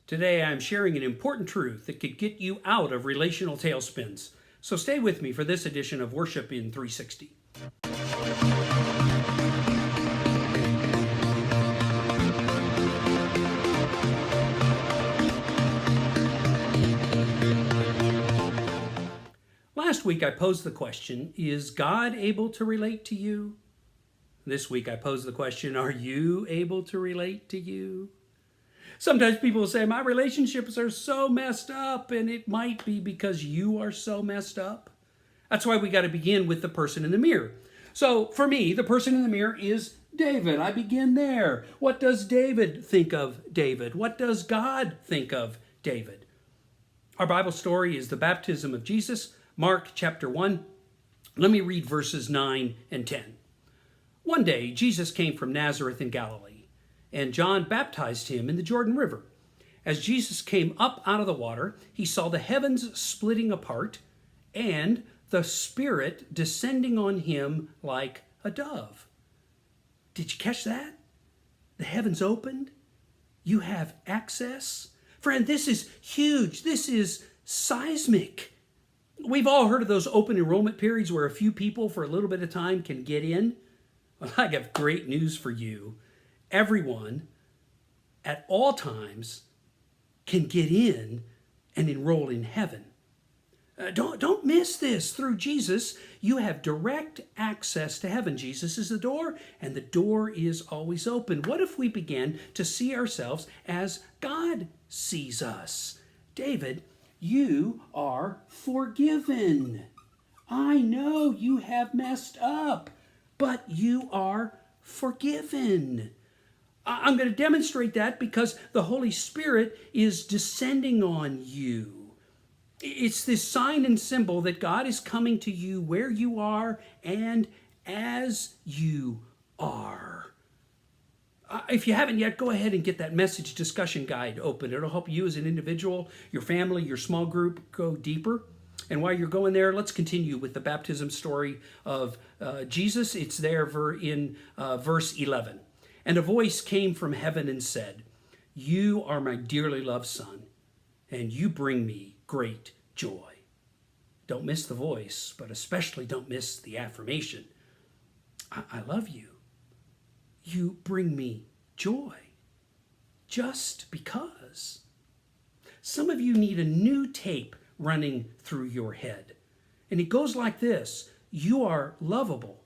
Today I'm sharing an important truth that could get you out of relational tailspins. So stay with me for this edition of Worship in 360. Last week I posed the question, is God able to relate to you? This week I posed the question, are you able to relate to you? Sometimes people say, my relationships are so messed up, and it might be because you are so messed up. That's why we got to begin with the person in the mirror. So for me, the person in the mirror is David. I begin there. What does David think of David? What does God think of David? Our Bible story is the baptism of Jesus, Mark chapter 1. Let me read verses 9 and 10. One day, Jesus came from Nazareth in Galilee, and John baptized him in the Jordan River. As Jesus came up out of the water, he saw the heavens splitting apart and the Spirit descending on him like a dove. Did you catch that? The heavens opened. You have access. Friend, this is huge. This is seismic. We've all heard of those open enrollment periods where a few people for a little bit of time can get in. Well, I have great news for you. Everyone at all times can get in and enroll in heaven. Don't miss this. Through Jesus, you have direct access to heaven. Jesus is the door, and the door is always open. What if we began to see ourselves as God sees us? David, you are forgiven. I know you have messed up, but you are forgiven. I'm going to demonstrate that because the Holy Spirit is descending on you. It's this sign and symbol that God is coming to you where you are and as you are. If you haven't yet, go ahead and get that message discussion guide open. It'll help you as an individual, your family, your small group go deeper. And while you're going there, let's continue with the baptism story of Jesus. It's there in verse 11. And a voice came from heaven and said, "You are my dearly loved Son, and you bring me great joy." Don't miss the voice, but especially don't miss the affirmation. I love you. You bring me joy. Just because. Some of you need a new tape running through your head. And it goes like this. You are lovable.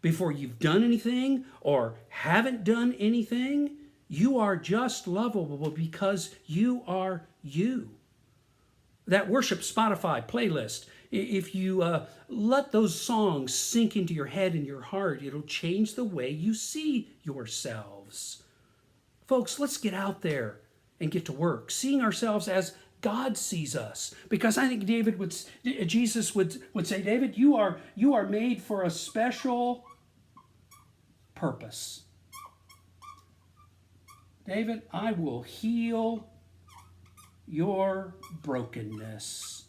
Before you've done anything or haven't done anything, you are just lovable because you are you. That worship Spotify playlist, if you let those songs sink into your head and your heart, it'll change the way you see yourselves. Folks, let's get out there and get to work, seeing ourselves as God sees us. Because I think Jesus would say, David, you are made for a special purpose. David, I will heal your brokenness.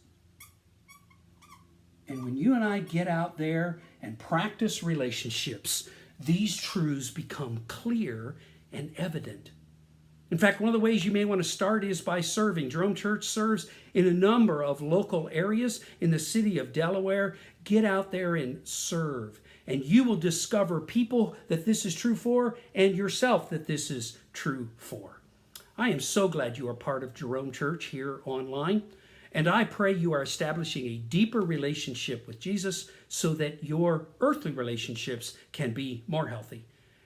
And when you and I get out there and practice relationships, these truths become clear and evident. In fact, one of the ways you may want to start is by serving. Jerome Church serves in a number of local areas in the city of Delaware. Get out there and serve. And you will discover people that this is true for and yourself that this is true for. I am so glad you are part of Jerome Church here online. And I pray you are establishing a deeper relationship with Jesus so that your earthly relationships can be more healthy.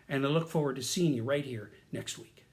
And I look forward to seeing you right here next week.